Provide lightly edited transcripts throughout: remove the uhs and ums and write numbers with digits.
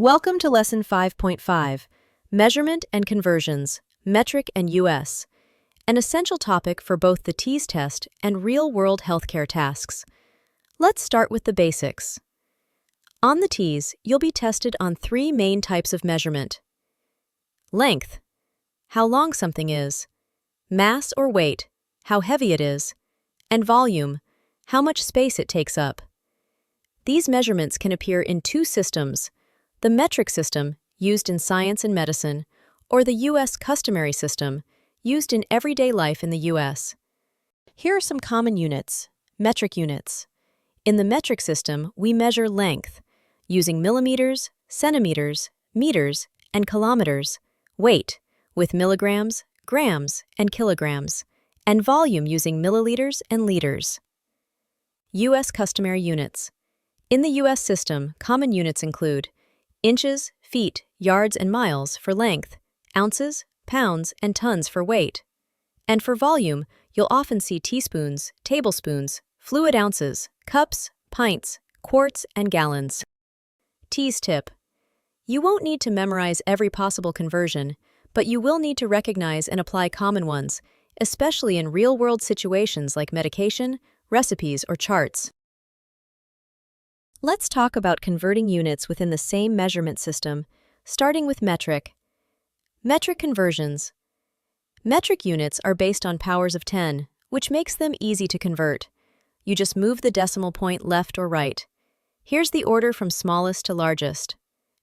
Welcome to Lesson 5.5, Measurement and Conversions, Metric and US, an essential topic for both the TEAS test and real-world healthcare tasks. Let's start with the basics. On the TEAS, you'll be tested on three main types of measurement. Length, how long something is. Mass or weight, how heavy it is. And volume, how much space it takes up. These measurements can appear in two systems: the metric system, used in science and medicine, or the US customary system, used in everyday life in the US. Here are some common units. Metric units. In the metric system, we measure length, using millimeters, centimeters, meters, and kilometers. Weight, with milligrams, grams, and kilograms. And volume using milliliters and liters. US customary units. In the US system, common units include inches, feet, yards, and miles for length, ounces, pounds, and tons for weight. And for volume, you'll often see teaspoons, tablespoons, fluid ounces, cups, pints, quarts, and gallons. TEAS tip. You won't need to memorize every possible conversion, but you will need to recognize and apply common ones, especially in real-world situations like medication, recipes, or charts. Let's talk about converting units within the same measurement system, starting with metric. Metric conversions. Metric units are based on powers of 10, which makes them easy to convert. You just move the decimal point left or right. Here's the order from smallest to largest: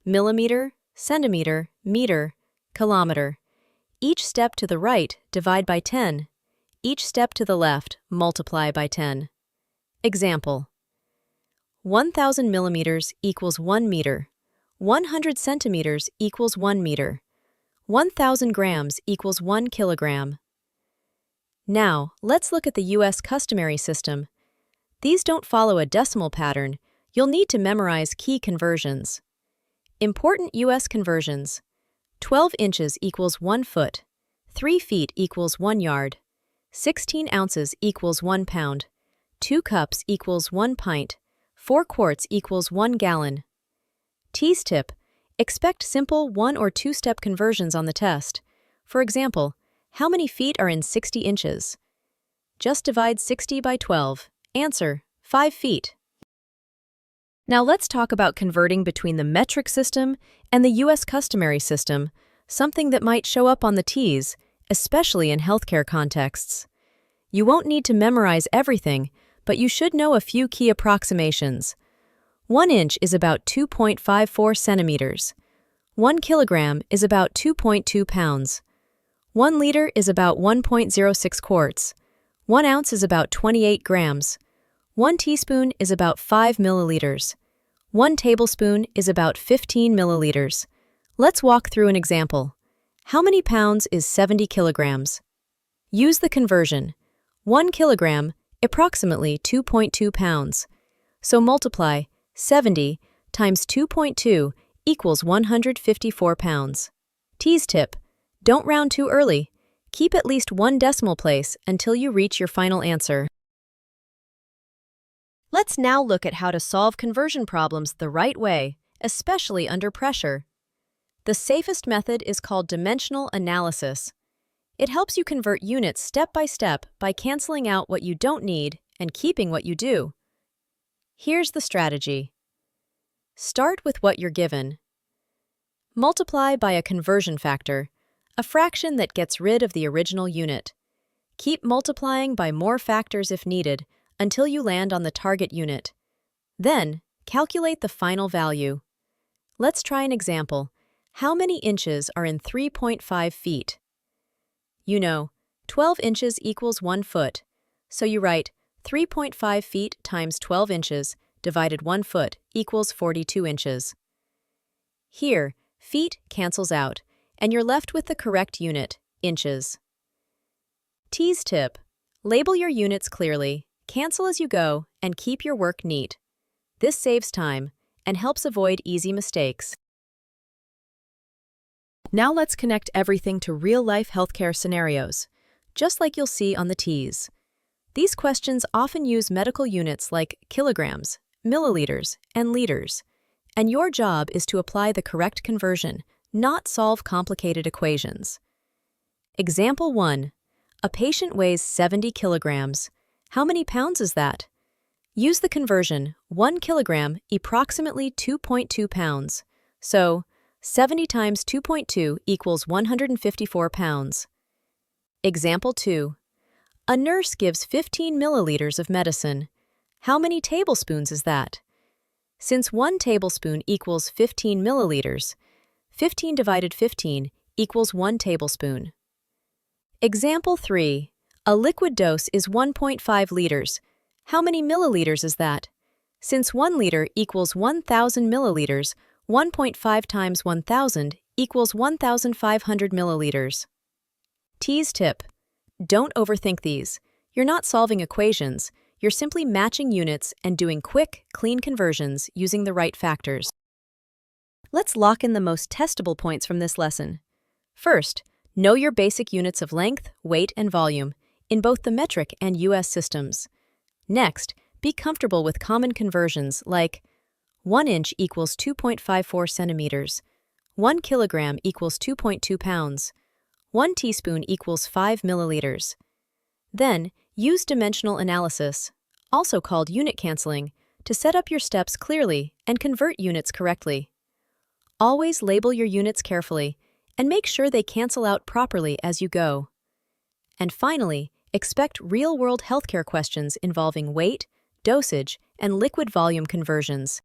millimeter, centimeter, meter, kilometer. Each step to the right, divide by 10. Each step to the left, multiply by 10. Example: 1,000 millimeters equals 1 meter. 100 centimeters equals 1 meter. 1,000 grams equals 1 kilogram. Now, let's look at the US customary system. These don't follow a decimal pattern. You'll need to memorize key conversions. Important US conversions. 12 inches equals 1 foot. 3 feet equals 1 yard. 16 ounces equals 1 pound. 2 cups equals 1 pint. 4 quarts equals 1 gallon. TEAS tip. Expect simple 1- or 2-step conversions on the test. For example, how many feet are in 60 inches? Just divide 60 by 12. Answer: 5 feet. Now let's talk about converting between the metric system and the US customary system, something that might show up on the TEAS, especially in healthcare contexts. You won't need to memorize everything, but you should know a few key approximations. 1 inch is about 2.54 centimeters. 1 kilogram is about 2.2 pounds. 1 liter is about 1.06 quarts. 1 ounce is about 28 grams. 1 teaspoon is about 5 milliliters. 1 tablespoon is about 15 milliliters. Let's walk through an example. How many pounds is 70 kilograms? Use the conversion. 1 kilogram, approximately 2.2 pounds. So multiply 70 times 2.2 equals 154 pounds. TEAS tip. Don't round too early. Keep at least one decimal place until you reach your final answer. Let's now look at how to solve conversion problems the right way, especially under pressure. The safest method is called dimensional analysis. It helps you convert units step by step by canceling out what you don't need and keeping what you do. Here's the strategy. Start with what you're given. Multiply by a conversion factor, a fraction that gets rid of the original unit. Keep multiplying by more factors if needed until you land on the target unit. Then, calculate the final value. Let's try an example. How many inches are in 3.5 feet? You know, 12 inches equals 1 foot, so you write 3.5 feet times 12 inches divided 1 foot equals 42 inches. Here, feet cancels out, and you're left with the correct unit, inches. TEAS tip. Label your units clearly, cancel as you go, and keep your work neat. This saves time and helps avoid easy mistakes. Now let's connect everything to real-life healthcare scenarios, just like you'll see on the TEAS. These questions often use medical units like kilograms, milliliters, and liters, and your job is to apply the correct conversion, not solve complicated equations. Example 1. A patient weighs 70 kilograms. How many pounds is that? Use the conversion 1 kilogram approximately 2.2 pounds. So, 70 times 2.2 equals 154 pounds. Example 2. A nurse gives 15 milliliters of medicine. How many tablespoons is that? Since 1 tablespoon equals 15 milliliters, 15 divided 15 equals 1 tablespoon. Example 3. A liquid dose is 1.5 liters. How many milliliters is that? Since 1 liter equals 1,000 milliliters, 1.5 times 1,000 equals 1,500 milliliters. TEAS tip. Don't overthink these. You're not solving equations. You're simply matching units and doing quick, clean conversions using the right factors. Let's lock in the most testable points from this lesson. First, know your basic units of length, weight, and volume in both the metric and US systems. Next, be comfortable with common conversions like 1 inch equals 2.54 centimeters, 1 kilogram equals 2.2 pounds, 1 teaspoon equals 5 milliliters. Then, use dimensional analysis, also called unit canceling, to set up your steps clearly and convert units correctly. Always label your units carefully and make sure they cancel out properly as you go. And finally, expect real-world healthcare questions involving weight, dosage, and liquid volume conversions.